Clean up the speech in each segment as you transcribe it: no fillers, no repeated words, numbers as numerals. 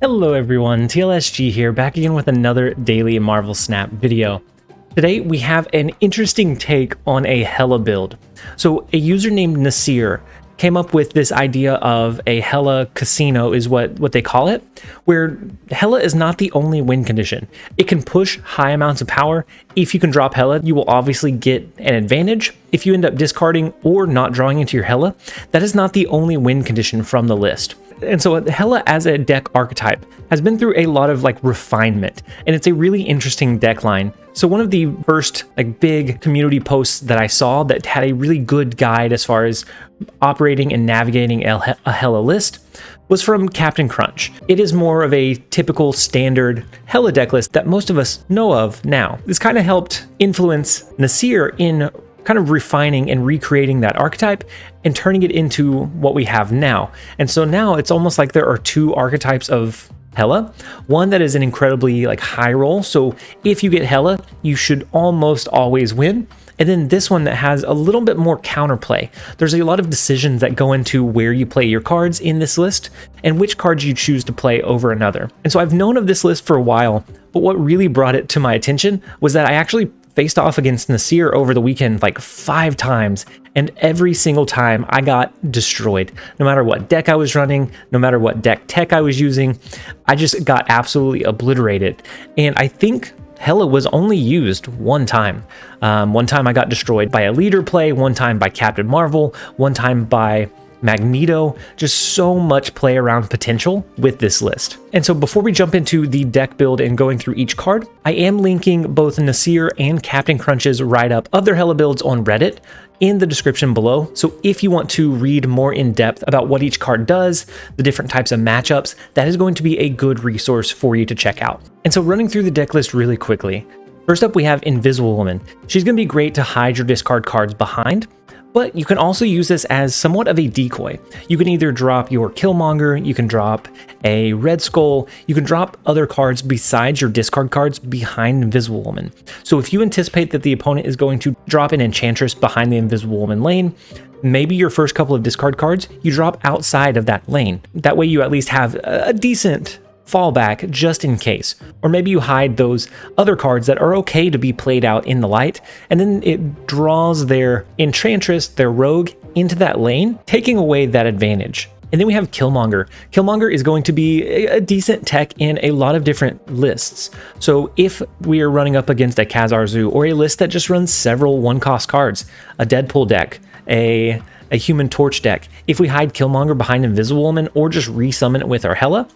Hello everyone, TLSG here, back again with another daily Marvel Snap video. Today we have an interesting take on a Hela build. So a user named Nasir came up with this idea of a Hela casino is what they call it, where Hela is not the only win condition. It can push high amounts of power. If you can drop Hela, you will obviously get an advantage. If you end up discarding or not drawing into your Hela, that is not the only win condition from the list. And so Hela as a deck archetype has been through a lot of refinement, and it's a really interesting deck line. So one of the first big community posts that I saw that had a really good guide as far as operating and navigating a Hela list was from Captain Crunch. It is more of a typical standard Hela deck list that most of us know of now. This kind of helped influence Nasir in kind of refining and recreating that archetype and turning it into what we have now. And so now it's almost like there are two archetypes of Hela. One that is an incredibly high roll, so if you get Hela, you should almost always win. And then this one that has a little bit more counterplay. There's a lot of decisions that go into where you play your cards in this list and which cards you choose to play over another. And so I've known of this list for a while, but what really brought it to my attention was that I actually faced off against Nasir over the weekend 5 times, and every single time I got destroyed. No matter what deck I was running, no matter what deck tech I was using, I just got absolutely obliterated. And I think Hela was only used one time. One time I got destroyed by a leader play, one time by Captain Marvel, one time by Magneto. Just so much play around potential with this list. And so before we jump into the deck build and going through each card, I am linking both Nasir and Captain Crunch's write-up of their Hela builds on Reddit in the description below. So if you want to read more in depth about what each card does, the different types of matchups, that is going to be a good resource for you to check out. And so running through the deck list really quickly. First up, we have Invisible Woman. She's going to be great to hide your discard cards behind, but you can also use this as somewhat of a decoy. You can either drop your Killmonger, you can drop a Red Skull, you can drop other cards besides your discard cards behind Invisible Woman. So if you anticipate that the opponent is going to drop an Enchantress behind the Invisible Woman lane, maybe your first couple of discard cards, you drop outside of that lane. That way you at least have a decent fallback just in case. Or maybe you hide those other cards that are okay to be played out in the light, and then it draws their Enchantress, their Rogue, into that lane, taking away that advantage. And then we have Killmonger. Killmonger is going to be a decent tech in a lot of different lists. So if we are running up against a Khazar Zoo, or a list that just runs several one-cost cards, a Deadpool deck, a Human Torch deck, if we hide Killmonger behind Invisible Woman or just resummon it with our Hela,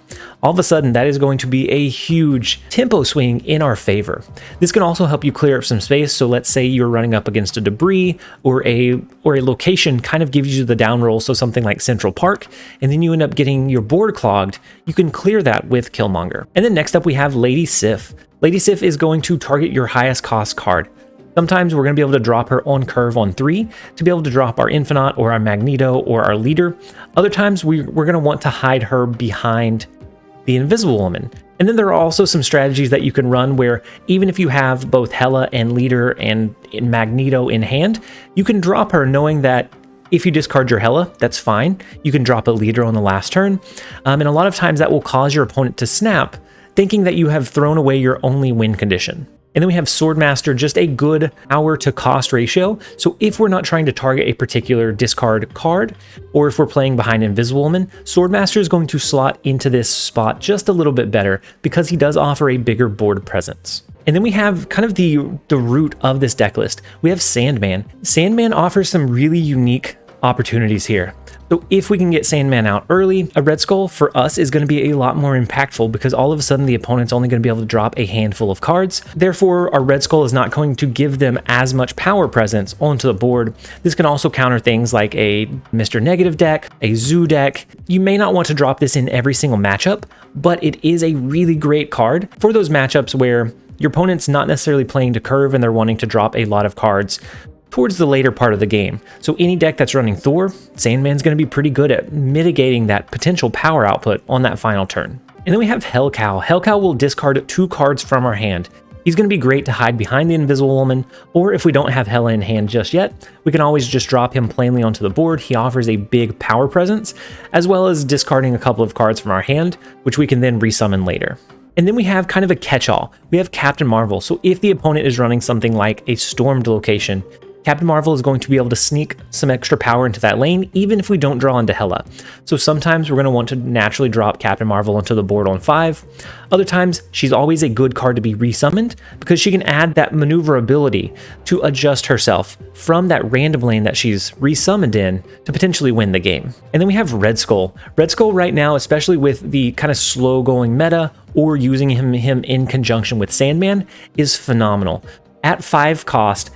all of a sudden that is going to be a huge tempo swing in our favor. This can also help you clear up some space. So let's say you're running up against a debris or a location kind of gives you the down roll, so something like Central Park, and then you end up getting your board clogged. You can clear that with Killmonger. And then next up we have Lady Sif. Lady Sif is going to target your highest cost card. Sometimes we're going to be able to drop her on curve on 3 to be able to drop our Infinite or our Magneto or our leader. Other times we're going to want to hide her behind the Invisible Woman. And then there are also some strategies that you can run where even if you have both Hela and leader and Magneto in hand, you can drop her knowing that if you discard your Hela, that's fine. You can drop a leader on the last turn. And a lot of times that will cause your opponent to snap, thinking that you have thrown away your only win condition. And then we have Swordmaster, just a good power to cost ratio. So if we're not trying to target a particular discard card, or if we're playing behind Invisible Woman, Swordmaster is going to slot into this spot just a little bit better because he does offer a bigger board presence. And then we have kind of the root of this deck list. We have Sandman. Sandman offers some really unique opportunities here. So if we can get Sandman out early, a Red Skull for us is going to be a lot more impactful because all of a sudden the opponent's only going to be able to drop a handful of cards. Therefore, our Red Skull is not going to give them as much power presence onto the board. This can also counter things like a Mr. Negative deck, a Zoo deck. You may not want to drop this in every single matchup, but it is a really great card for those matchups where your opponent's not necessarily playing to curve and they're wanting to drop a lot of cards towards the later part of the game. So any deck that's running Thor, Sandman's going to be pretty good at mitigating that potential power output on that final turn. And then we have Hellcow. Hellcow will discard 2 cards from our hand. He's going to be great to hide behind the Invisible Woman, or if we don't have Hela in hand just yet, we can always just drop him plainly onto the board. He offers a big power presence, as well as discarding a couple of cards from our hand, which we can then resummon later. And then we have kind of a catch-all. We have Captain Marvel, so if the opponent is running something like a stormed location, Captain Marvel is going to be able to sneak some extra power into that lane, even if we don't draw into Hela. So sometimes we're going to want to naturally drop Captain Marvel onto the board on 5. Other times, she's always a good card to be resummoned, because she can add that maneuverability to adjust herself from that random lane that she's resummoned in to potentially win the game. And then we have Red Skull. Red Skull right now, especially with the kind of slow-going meta, or using him in conjunction with Sandman, is phenomenal. At 5 cost,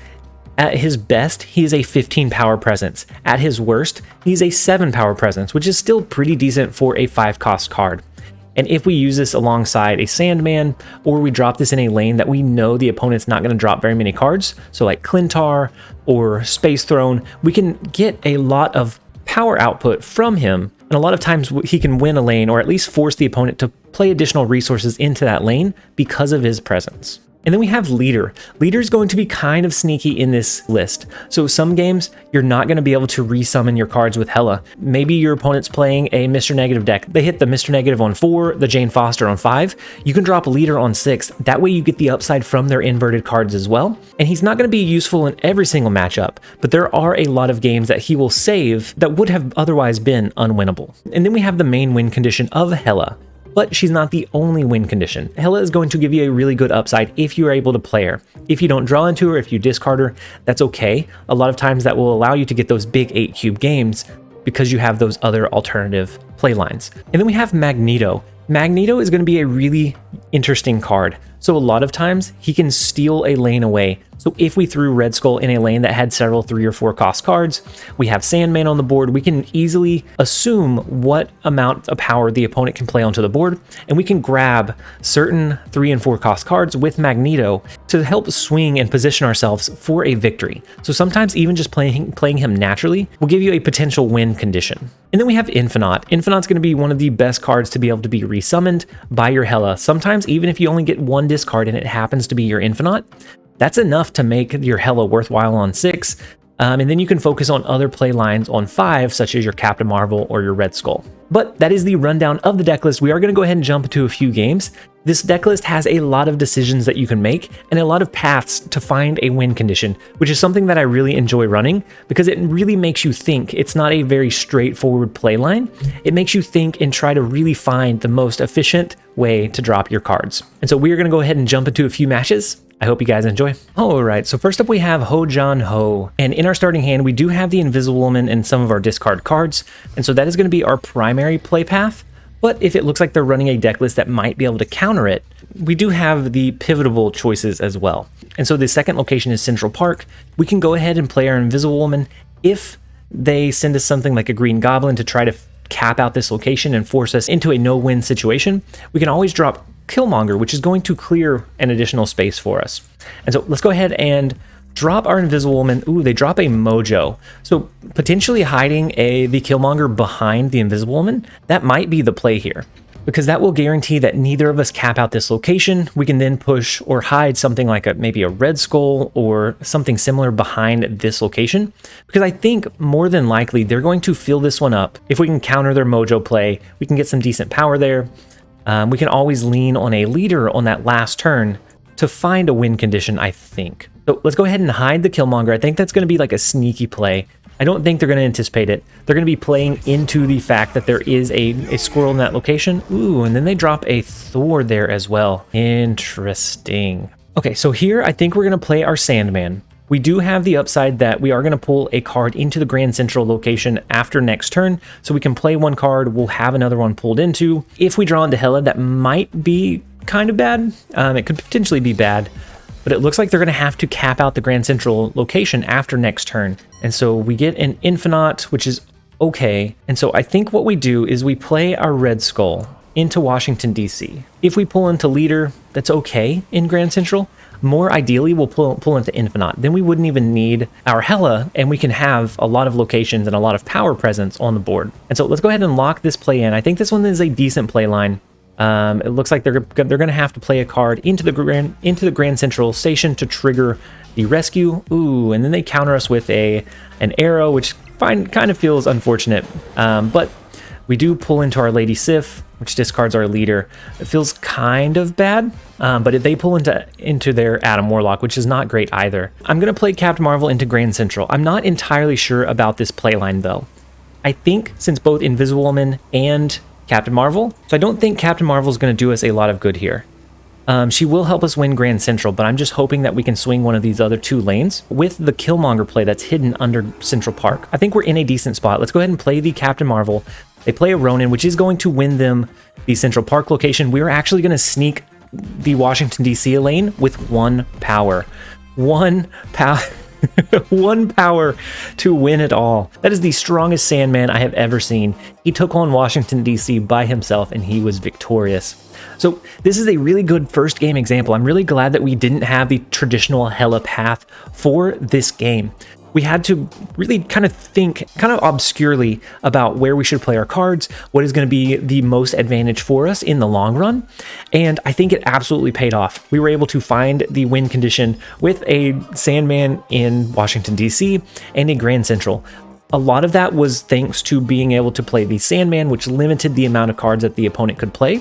at his best, he is a 15 power presence. At his worst, he's a 7 power presence, which is still pretty decent for a 5 cost card. And if we use this alongside a Sandman, or we drop this in a lane that we know the opponent's not going to drop very many cards, so like Clintar or Space Throne, we can get a lot of power output from him. And a lot of times he can win a lane, or at least force the opponent to play additional resources into that lane because of his presence. And then we have Leader. Leader is going to be kind of sneaky in this list. So some games, you're not going to be able to resummon your cards with Hela. Maybe your opponent's playing a Mr. Negative deck. They hit the Mr. Negative on 4, the Jane Foster on 5. You can drop Leader on 6. That way you get the upside from their inverted cards as well. And he's not going to be useful in every single matchup, but there are a lot of games that he will save that would have otherwise been unwinnable. And then we have the main win condition of Hela. But she's not the only win condition. Hela is going to give you a really good upside if you are able to play her. If you don't draw into her, if you discard her, that's okay. A lot of times that will allow you to get those big 8 cube games because you have those other alternative play lines. And then we have Magneto. Magneto is going to be a really interesting card. So a lot of times he can steal a lane away. So if we threw Red Skull in a lane that had several 3 or 4 cost cards, we have Sandman on the board, we can easily assume what amount of power the opponent can play onto the board, and we can grab certain 3 and 4 cost cards with Magneto to help swing and position ourselves for a victory. So sometimes even just playing him naturally will give you a potential win condition. And then we have Infinite. Infinite's going to be one of the best cards to be able to be resummoned by your Hela. Sometimes even if you only get 1 discard and it happens to be your Infinite, that's enough to make your Hela worthwhile on 6, and then you can focus on other play lines on 5, such as your Captain Marvel or your Red Skull. But that is the rundown of the deck list. We are going to go ahead and jump into a few games. This deck list has a lot of decisions that you can make and a lot of paths to find a win condition, which is something that I really enjoy running because it really makes you think. It's not a very straightforward play line. It makes you think and try to really find the most efficient way to drop your cards. And so we are going to go ahead and jump into a few matches. I hope you guys enjoy. All right, so first up we have Ho Jon Ho. And in our starting hand, we do have the Invisible Woman and some of our discard cards. And so that is going to be our primary play path. But if it looks like they're running a deck list that might be able to counter it, we do have the pivotable choices as well. And so the second location is Central Park. We can go ahead and play our Invisible Woman. If they send us something like a Green Goblin to try to cap out this location and force us into a no-win situation, we can always drop Killmonger, which is going to clear an additional space for us. And so let's go ahead and drop our Invisible Woman. Ooh, they drop a Mojo. So potentially hiding the Killmonger behind the Invisible Woman, that might be the play here, because that will guarantee that neither of us cap out this location. We can then push or hide something like maybe a Red Skull or something similar behind this location, because I think more than likely they're going to fill this one up. If we can counter their Mojo play, we can get some decent power there. We can always lean on a leader on that last turn to find a win condition, I think. So let's go ahead and hide the Killmonger. I think that's going to be like a sneaky play. I don't think they're going to anticipate it. They're going to be playing into the fact that there is a squirrel in that location. Ooh, and then they drop a Thor there as well. Interesting. Okay, so here I think we're going to play our Sandman. We do have the upside that we are going to pull a card into the Grand Central location after next turn, so we can play one card, we'll have another one pulled into. If we draw into Hela, that might be kind of bad. It could potentially be bad, but it looks like they're going to have to cap out the Grand Central location after next turn. And so we get an Infinite, which is okay. And so I think what we do is we play our Red Skull into Washington, D.C. If we pull into Leader, that's okay in Grand Central. More ideally, we'll pull into Infinite. Then we wouldn't even need our Hela, and we can have a lot of locations and a lot of power presence on the board. And so let's go ahead and lock this play in. I think this one is a decent play line. It looks like they're going to have to play a card into the Grand Central Station to trigger the rescue. Ooh, and then they counter us with an arrow, which kind of feels unfortunate. But we do pull into our Lady Sif, which discards our leader. It feels kind of bad, but if they pull into their Adam Warlock, which is not great either. I'm going to play Captain Marvel into Grand Central. I'm not entirely sure about this playline, though. I think since both Invisible Woman and Captain Marvel, so I don't think Captain Marvel is going to do us a lot of good here. She will help us win Grand Central, but I'm just hoping that we can swing one of these other two lanes with the Killmonger play that's hidden under Central Park. I think we're in a decent spot. Let's go ahead and play the Captain Marvel. They play a Ronin, which is going to win them the Central Park location. We're actually going to sneak the Washington, D.C. lane with 1 power. 1 power. 1 power to win it all. That is the strongest Sandman I have ever seen. He took on Washington, D.C. by himself, and he was victorious. So this is a really good first game example. I'm really glad that we didn't have the traditional Hela path for this game. We had to really kind of think kind of obscurely about where we should play our cards, what is going to be the most advantage for us in the long run, and I think it absolutely paid off. We were able to find the win condition with a Sandman in Washington, D.C. and a Grand Central. A lot of that was thanks to being able to play the Sandman, which limited the amount of cards that the opponent could play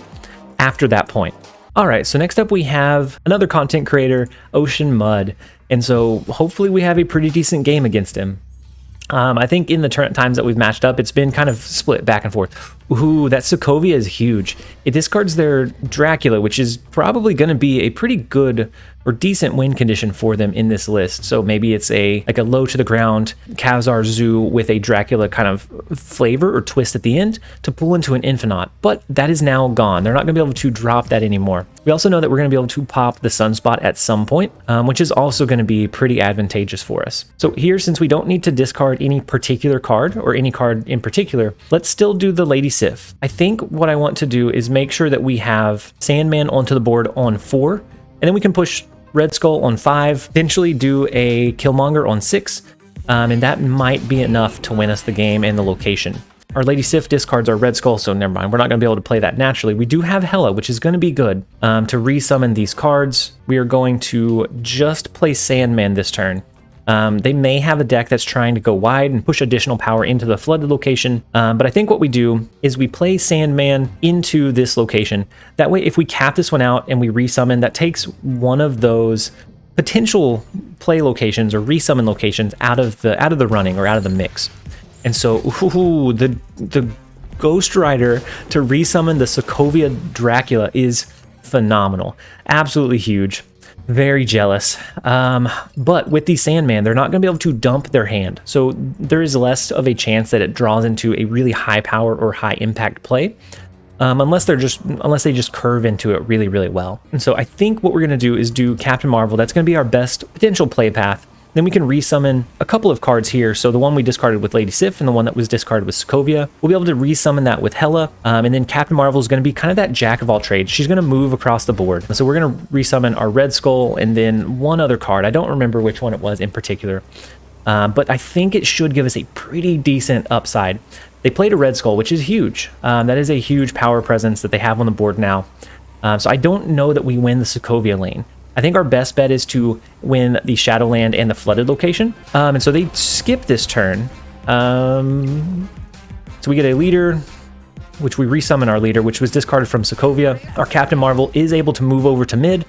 after that point. All right, so next up we have another content creator, Ocean Mud. And so hopefully we have a pretty decent game against him. I think in the times that we've matched up, it's been kind of split back and forth. Ooh, that Sokovia is huge. It discards their Dracula, which is probably going to be a pretty good or decent win condition for them in this list. So maybe it's like a low to the ground Kazar Zoo with a Dracula kind of flavor or twist at the end to pull into an Infinite. But that is now gone. They're not going to be able to drop that anymore. We also know that we're going to be able to pop the Sunspot at some point, which is also going to be pretty advantageous for us. So here, since we don't need to discard any particular card or any card in particular, let's still do the Lady Sif. I think what I want to do is make sure that we have Sandman onto the board on 4, and then we can push Red Skull on 5, potentially do a Killmonger on 6, and that might be enough to win us the game and the location. Our Lady Sif discards our Red Skull, so never mind. We're not going to be able to play that naturally. We do have Hela, which is going to be good. To resummon these cards, we are going to just play Sandman this turn. They may have a deck that's trying to go wide and push additional power into the flooded location, but I think what we do is we play Sandman into this location. That way, if we cap this one out and we resummon, that takes one of those potential play locations or resummon locations out of the running or out of the mix. And so, ooh, the Ghost Rider to resummon the Sokovia Dracula is phenomenal. Absolutely huge. Very jealous. But with the Sandman, they're not going to be able to dump their hand. So there is less of a chance that it draws into a really high power or high impact play. Unless they just curve into it really, really well. And so I think what we're going to do is do Captain Marvel. That's going to be our best potential play path. Then we can resummon a couple of cards here. So the one we discarded with Lady Sif and the one that was discarded with Sokovia. We'll be able to resummon that with Hela. And then Captain Marvel is going to be kind of that jack of all trades. She's going to move across the board. So we're going to resummon our Red Skull and then one other card. I don't remember which one it was in particular. But I think it should give us a pretty decent upside. They played a Red Skull, which is huge. That is a huge power presence that they have on the board now. So I don't know that we win the Sokovia lane. I think our best bet is to win the Shadowland and the flooded location. And so they skip this turn. So we get a leader, which we resummon our leader, which was discarded from Sokovia. Our Captain Marvel is able to move over to mid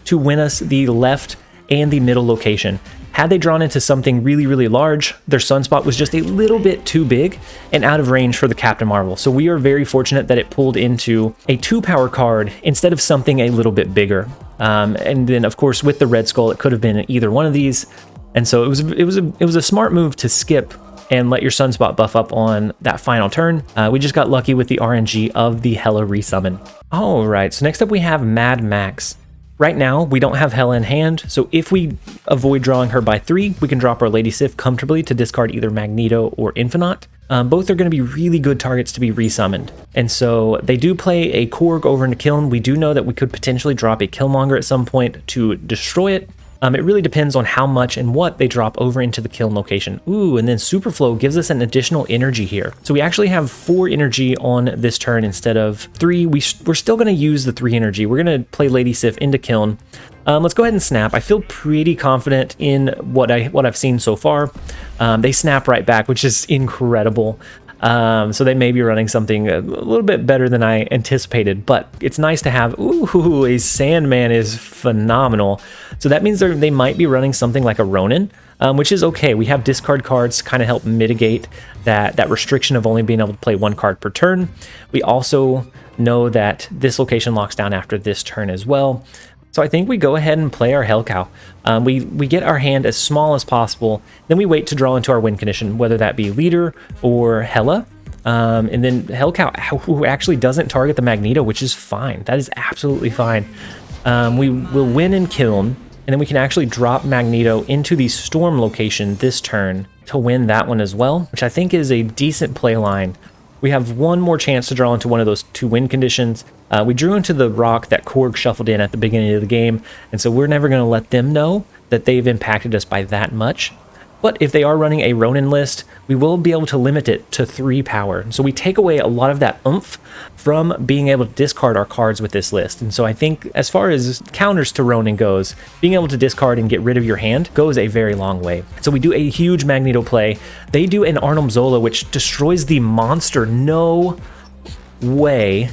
to win us the left and the middle location. Had they drawn into something really, really large, their Sunspot was just a little bit too big and out of range for the Captain Marvel. So we are very fortunate that it pulled into a 2-power card instead of something a little bit bigger. And then, of course, with the Red Skull, it could have been either one of these. And so it was a smart move to skip and let your Sunspot buff up on that final turn. We just got lucky with the RNG of the Hela resummon. All right, so next up we have Mad Max. Right now, we don't have Hela in hand, so if we avoid drawing her by 3, we can drop our Lady Sif comfortably to discard either Magneto or Infinite. Both are going to be really good targets to be resummoned. And so they do play a Korg over into Kiln. We do know that we could potentially drop a Killmonger at some point to destroy it. It really depends on how much and what they drop over into the kiln location. Ooh, and then Superflow gives us an additional energy here. So we actually have 4 energy on this turn instead of 3. We're still going to use the 3 energy. We're going to play Lady Sif into kiln. Let's go ahead and snap. I feel pretty confident in what I've seen so far. They snap right back, which is incredible. So they may be running something a little bit better than I anticipated, but it's nice to have. Ooh, a Sandman is phenomenal. So that means they might be running something like a Ronin, which is okay. We have discard cards to kind of help mitigate that restriction of only being able to play 1 card per turn. We also know that this location locks down after this turn as well. So I think we go ahead and play our Hell Cow. We get our hand as small as possible, then we wait to draw into our win condition, whether that be Leader or Hela. And then Hell Cow, who actually doesn't target the Magneto, which is fine. That is absolutely fine. We will win in Kiln, and then we can actually drop Magneto into the Storm location this turn to win that one as well, which I think is a decent play line. We have 1 more chance to draw into one of those 2 win conditions. We drew into the rock that Korg shuffled in at the beginning of the game, and so we're never going to let them know that they've impacted us by that much. But if they are running a Ronin list, we will be able to limit it to 3 power. So we take away a lot of that oomph from being able to discard our cards with this list. And so I think as far as counters to Ronin goes, being able to discard and get rid of your hand goes a very long way. So we do a huge Magneto play. They do an Arnhem Zola, which destroys the monster. No way.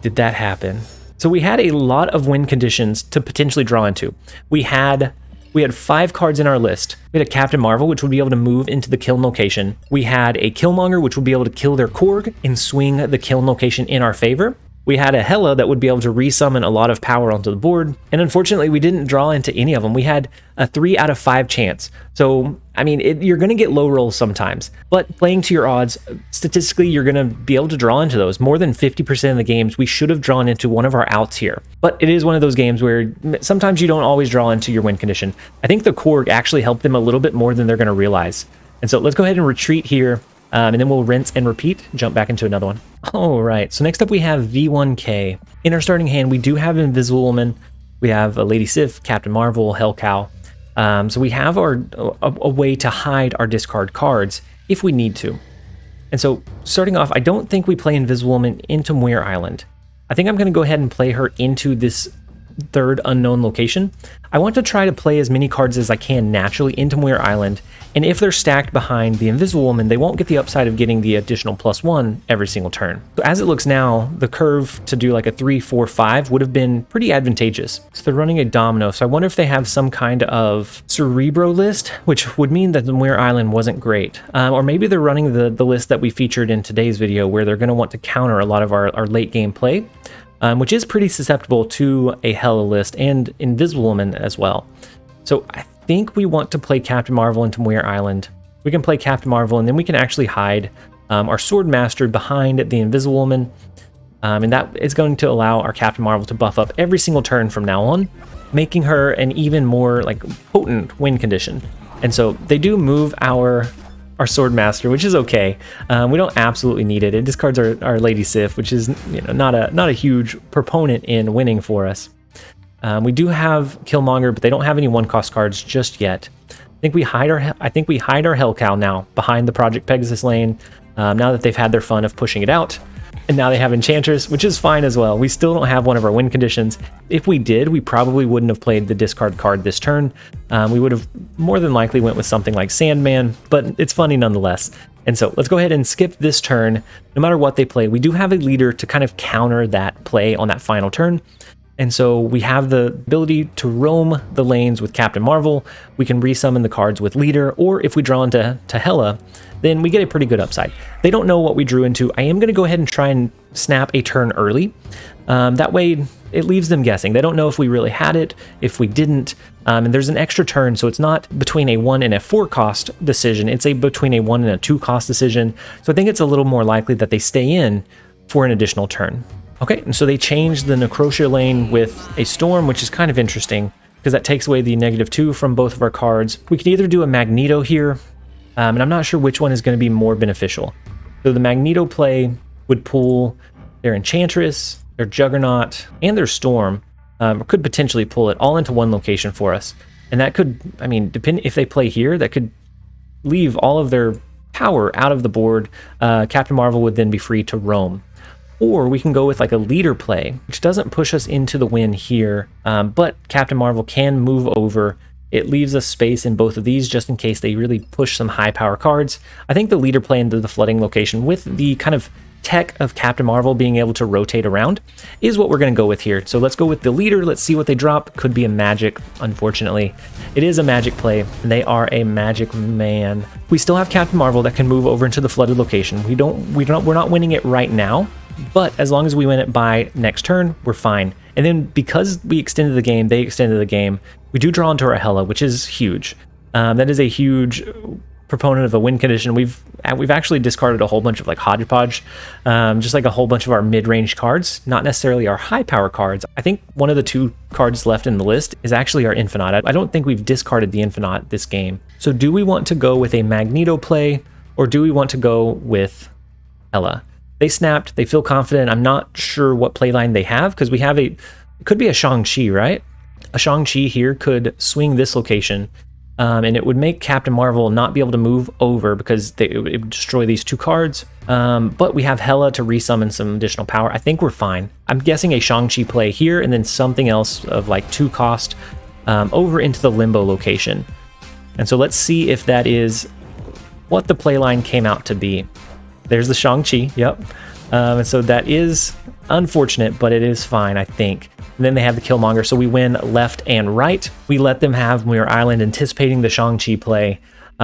Did that happen? So we had a lot of win conditions to potentially draw into. We had 5 cards in our list. We had a Captain Marvel, which would be able to move into the kiln location. We had a Killmonger, which would be able to kill their Korg and swing the kiln location in our favor. We had a Hela that would be able to resummon a lot of power onto the board. And unfortunately, we didn't draw into any of them. We had a 3 out of 5 chance. So, I mean, you're going to get low rolls sometimes. But playing to your odds, statistically, you're going to be able to draw into those. More than 50% of the games, we should have drawn into one of our outs here. But it is one of those games where sometimes you don't always draw into your win condition. I think the Korg actually helped them a little bit more than they're going to realize. And so let's go ahead and retreat here. And then we'll rinse and repeat, jump back into another one. All right, so next up we have V1K. In our starting hand, we do have Invisible Woman. We have a Lady Sif, Captain Marvel, Hell Cow. So we have a way to hide our discard cards if we need to. And so starting off, I don't think we play Invisible Woman into Muir Island. I think I'm going to go ahead and play her into this 3rd unknown location. I want to try to play as many cards as I can naturally into Muir Island, and if they're stacked behind the Invisible Woman, they won't get the upside of getting the additional +1 every single turn. So as it looks now, the curve to do like a 3, 4, 5 would have been pretty advantageous. So they're running a Domino, so I wonder if they have some kind of Cerebro list, which would mean that the Muir Island wasn't great. Or maybe they're running the list that we featured in today's video, where they're going to want to counter a lot of our late game play. Which is pretty susceptible to a Hela list and Invisible Woman as well. So I think we want to play Captain Marvel into Muir Island. We can play Captain Marvel, and then we can actually hide our Sword Master behind the Invisible Woman. And that is going to allow our Captain Marvel to buff up every single turn from now on, making her an even more like potent win condition. And so they do move our Sword Master, which is okay. We don't absolutely need it. It discards our Lady Sif, which is not a huge proponent in winning for us. We do have Killmonger, but they don't have any 1-cost cards just yet. I think we hide our Hell Cow now behind the Project Pegasus lane. Now that they've had their fun of pushing it out. And now they have Enchantress, which is fine as well. We still don't have one of our win conditions. If we did, we probably wouldn't have played the discard card this turn. We would have more than likely went with something like Sandman, but it's funny nonetheless. And so let's go ahead and skip this turn. No matter what they play, we do have a leader to kind of counter that play on that final turn. And so we have the ability to roam the lanes with Captain Marvel. We can resummon the cards with Leader, or if we draw into Hela, then we get a pretty good upside. They don't know what we drew into. I am going to go ahead and try and snap a turn early. That way it leaves them guessing. They don't know if we really had it, if we didn't. And there's an extra turn, so it's not between a 1 and a 4 cost decision. It's between a 1 and a 2 cost decision. So I think it's a little more likely that they stay in for an additional turn. Okay, and so they changed the Necrotia lane with a Storm, which is kind of interesting because that takes away the -2 from both of our cards. We can either do a Magneto here, and I'm not sure which one is going to be more beneficial. So the Magneto play would pull their Enchantress, their Juggernaut, and their Storm could potentially pull it all into one location for us. And that could, I mean, if they play here, that could leave all of their power out of the board. Captain Marvel would then be free to roam. Or we can go with like a leader play, which doesn't push us into the win here, but Captain Marvel can move over. It leaves us space in both of these just in case they really push some high power cards. I think the leader play into the flooding location with the kind of tech of Captain Marvel being able to rotate around is what we're going to go with here. So let's go with the leader. Let's see what they drop. Could be a magic, unfortunately. It is a magic play, and they are a magic man. We still have Captain Marvel that can move over into the flooded location. We're not winning it right now, but as long as we win it by next turn, we're fine. And then because we extended the game, they extended the game, we do draw into our Hela, which is huge. That is a huge proponent of a win condition. We've actually discarded a whole bunch of like hodgepodge, just like a whole bunch of our mid-range cards, not necessarily our high power cards. I think one of the 2 cards left in the list is actually our Infinite. I don't think we've discarded the Infinite this game. So do we want to go with a Magneto play, or do we want to go with Hela? They snapped, they feel confident. I'm not sure what playline they have, because we have it could be a Shang-Chi, right? A Shang-Chi here could swing this location, and it would make Captain Marvel not be able to move over because it would destroy these 2 cards. But we have Hela to resummon some additional power. I think we're fine. I'm guessing a Shang-Chi play here, and then something else of like 2 cost over into the Limbo location. And so let's see if that is what the playline came out to be. There's the Shang-Chi, yep. And so that is unfortunate, but it is fine, I think. And then they have the Killmonger, so we win left and right. We let them have Muir Island, anticipating the Shang-Chi play.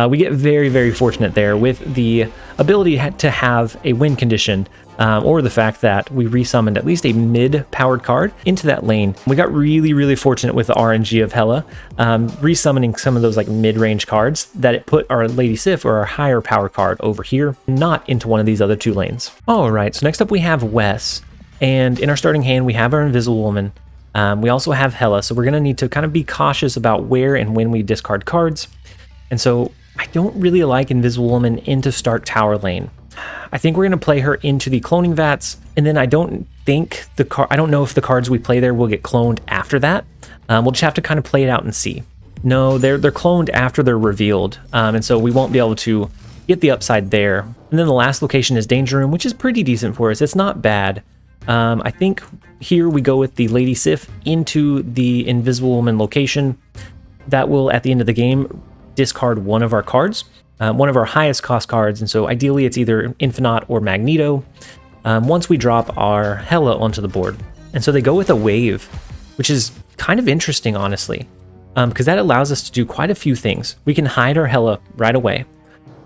We get very, very fortunate there with the ability to have a win condition, or the fact that we resummoned at least a mid-powered card into that lane. We got really, really fortunate with the RNG of Hela, resummoning some of those like mid-range cards that it put our Lady Sif or our higher power card over here, not into one of these other 2 lanes. All right, so next up we have Wes. And in our starting hand, we have our Invisible Woman. We also have Hela, so we're going to need to kind of be cautious about where and when we discard cards. And so I don't really like Invisible Woman into start tower lane. I think we're going to play her into the cloning vats, and then I don't know if the cards we play there will get cloned after that. We'll just have to kind of play it out and see. No, they're cloned after they're revealed, and so we won't be able to get the upside there. And then the last location is Danger Room, which is pretty decent for us. It's not bad. I think here we go with the Lady Sif into the Invisible Woman location. That will, at the end of the game, discard one of our cards, one of our highest cost cards, and so ideally it's either Infinite or Magneto, once we drop our Hela onto the board. And so they go with a wave, which is kind of interesting, honestly, because that allows us to do quite a few things. We can hide our Hela right away,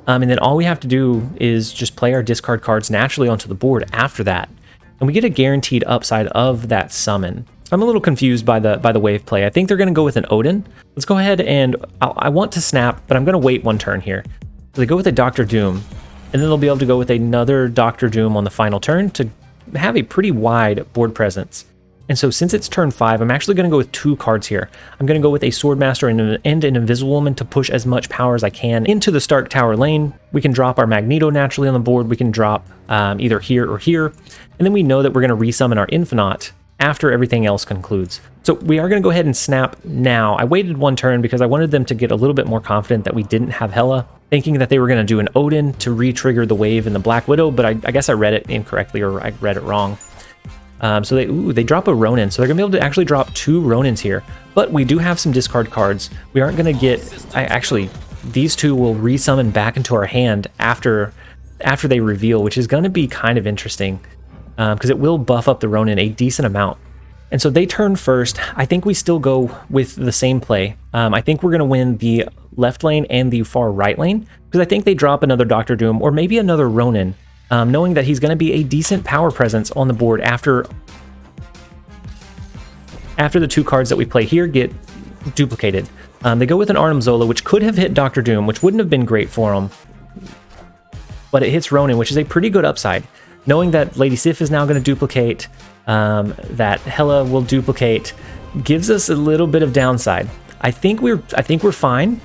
and then all we have to do is just play our discard cards naturally onto the board after that. And we get a guaranteed upside of that summon. I'm a little confused by the wave play. I think they're going to go with an Odin. Let's go ahead and I want to snap, but I'm going to wait 1 turn here. So they go with a Doctor Doom, and then they'll be able to go with another Doctor Doom on the final turn to have a pretty wide board presence. And so since it's turn 5, I'm actually going to go with 2 cards here. I'm going to go with a Swordmaster and an Invisible Woman to push as much power as I can into the Stark Tower lane. We can drop our Magneto naturally on the board. We can drop either here or here. And then we know that we're going to resummon our Infinite after everything else concludes. So we are going to go ahead and snap now. I waited 1 turn because I wanted them to get a little bit more confident that we didn't have Hela, thinking that they were going to do an Odin to re-trigger the wave in the Black Widow, but I guess I read it incorrectly, or I read it wrong. So they drop a Ronin, so they're gonna be able to actually drop 2 Ronins here. But we do have some discard cards. We aren't gonna get. These 2 will resummon back into our hand after they reveal, which is gonna be kind of interesting because it will buff up the Ronin a decent amount. And so they turn first. I think we still go with the same play. I think we're gonna win the left lane and the far right lane because I think they drop another Doctor Doom or maybe another Ronin. Knowing that he's going to be a decent power presence on the board after the 2 cards that we play here get duplicated. They go with an Arnim Zola, which could have hit Doctor Doom, which wouldn't have been great for him, but it hits Ronin, which is a pretty good upside. Knowing that Lady Sif is now going to duplicate, that Hela will duplicate, gives us a little bit of downside. I think we're fine.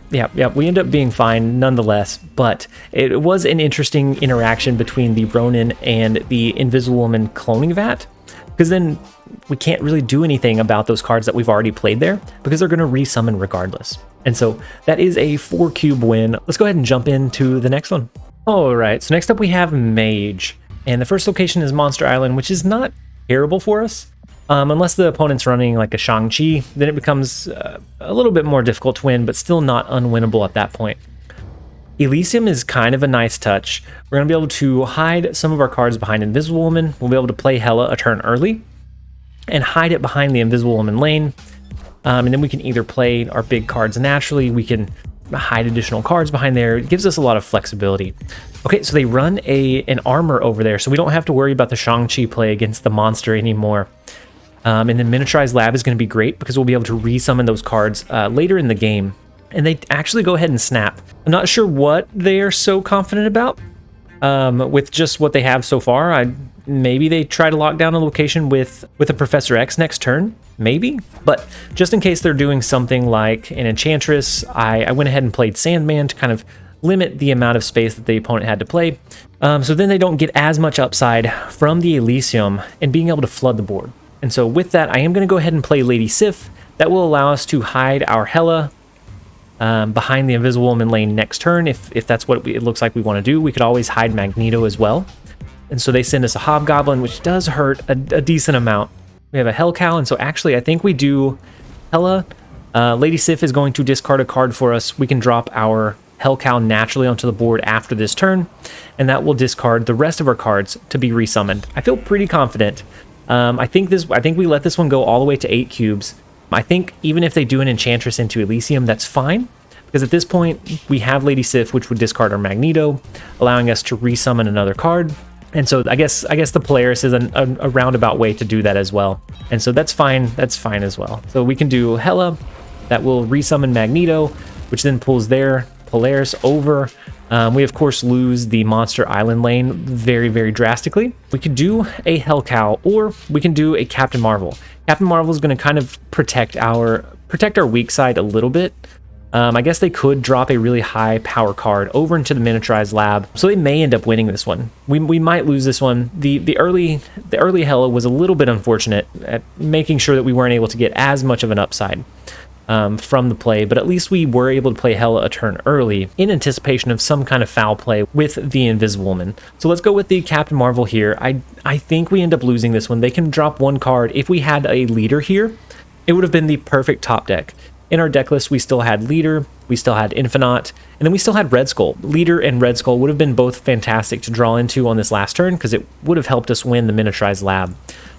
Yeah, we end up being fine nonetheless, but it was an interesting interaction between the Ronin and the Invisible Woman cloning vat. because then we can't really do anything about those cards that we've already played there because they're going to resummon regardless. And so that is a 4-cube win. Let's go ahead and jump into the next one. All right, so next up we have Mage. And the first location is Monster Island, which is not terrible for us. Unless the opponent's running like a Shang-Chi, then it becomes a little bit more difficult to win, but still not unwinnable at that point. Elysium is kind of a nice touch. We're going to be able to hide some of our cards behind Invisible Woman. We'll be able to play Hela a turn early and hide it behind the Invisible Woman lane. And then we can either play our big cards naturally, we can hide additional cards behind there. It gives us a lot of flexibility. Okay, so they run an armor over there, so we don't have to worry about the Shang-Chi play against the monster anymore. And then Miniaturized Lab is going to be great because we'll be able to resummon those cards later in the game. And they actually go ahead and snap. I'm not sure what they're so confident about with just what they have so far. Maybe they try to lock down a location with a Professor X next turn, maybe. But just in case they're doing something like an Enchantress, I went ahead and played Sandman to kind of limit the amount of space that the opponent had to play. So then they don't get as much upside from the Elysium and being able to flood the board. And so with that, I am going to go ahead and play Lady Sif. That will allow us to hide our Hela behind the Invisible Woman lane next turn. If that's what it looks like we want to do, we could always hide Magneto as well. And so they send us a Hobgoblin, which does hurt a decent amount. We have a Hell Cow, and so actually I think we do Hela. Lady Sif is going to discard a card for us. We can drop our Hell Cow naturally onto the board after this turn, and that will discard the rest of our cards to be resummoned. I feel pretty confident. I think we let this one go all the way to 8 cubes. I think even if they do an Enchantress into Elysium, that's fine, because at this point we have Lady Sif, which would discard our Magneto, allowing us to resummon another card. And so I guess the Polaris is a roundabout way to do that as well. And so that's fine. That's fine as well. So we can do Hela, that will resummon Magneto, which then pulls their Polaris over. We of course lose the Monster Island lane very, very drastically. We could do a Hell Cow, or we can do a Captain Marvel. Captain Marvel is going to kind of protect our weak side a little bit. I guess they could drop a really high power card over into the Miniaturized Lab, so they may end up winning this one. We might lose this one. The early Hela was a little bit unfortunate at making sure that we weren't able to get as much of an upside from the play, but at least we were able to play Hela a turn early in anticipation of some kind of foul play with the Invisible Woman. So let's go with the Captain Marvel here. I think we end up losing this one. They can drop one card. If we had a leader here, it would have been the perfect top deck. In our deck list, we still had Leader, we still had Infinite, and then we still had Red Skull. Leader and Red Skull would have been both fantastic to draw into on this last turn because it would have helped us win the Miniaturized Lab.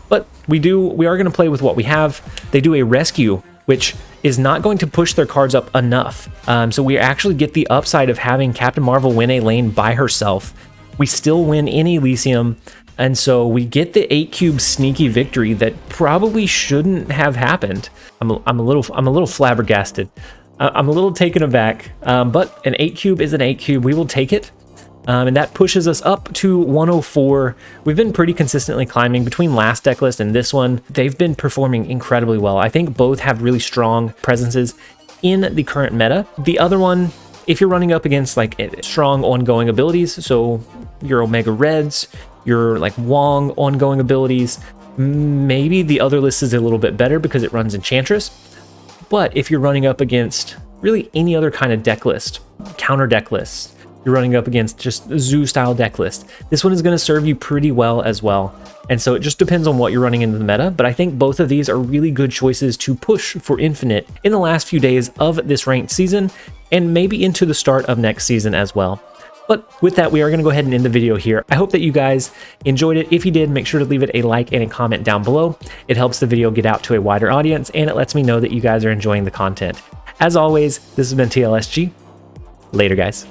But we are going to play with what we have. They do a Rescue, which is not going to push their cards up enough. So we actually get the upside of having Captain Marvel win a lane by herself. We still win in Elysium, and so we get the 8-cube sneaky victory that probably shouldn't have happened. I'm a little flabbergasted. I'm a little taken aback, but an 8-cube is an 8-cube. We will take it. And that pushes us up to 104. We've been pretty consistently climbing between last deck list and this one. They've been performing incredibly well. I think both have really strong presences in the current meta. The other one, if you're running up against like strong ongoing abilities, so your Omega Reds, your like Wong ongoing abilities, maybe the other list is a little bit better because it runs Enchantress. But if you're running up against really any other kind of deck list, counter deck lists, you're running up against just Zoo style deck list, this one is going to serve you pretty well as well. And so it just depends on what you're running into the meta, but I think both of these are really good choices to push for Infinite in the last few days of this ranked season, and maybe into the start of next season as well. But with that, we are going to go ahead and end the video here. I hope that you guys enjoyed it. If you did, make sure to leave it a like and a comment down below. It helps the video get out to a wider audience, and it lets me know that you guys are enjoying the content. As always, this has been TLSG. Later, guys.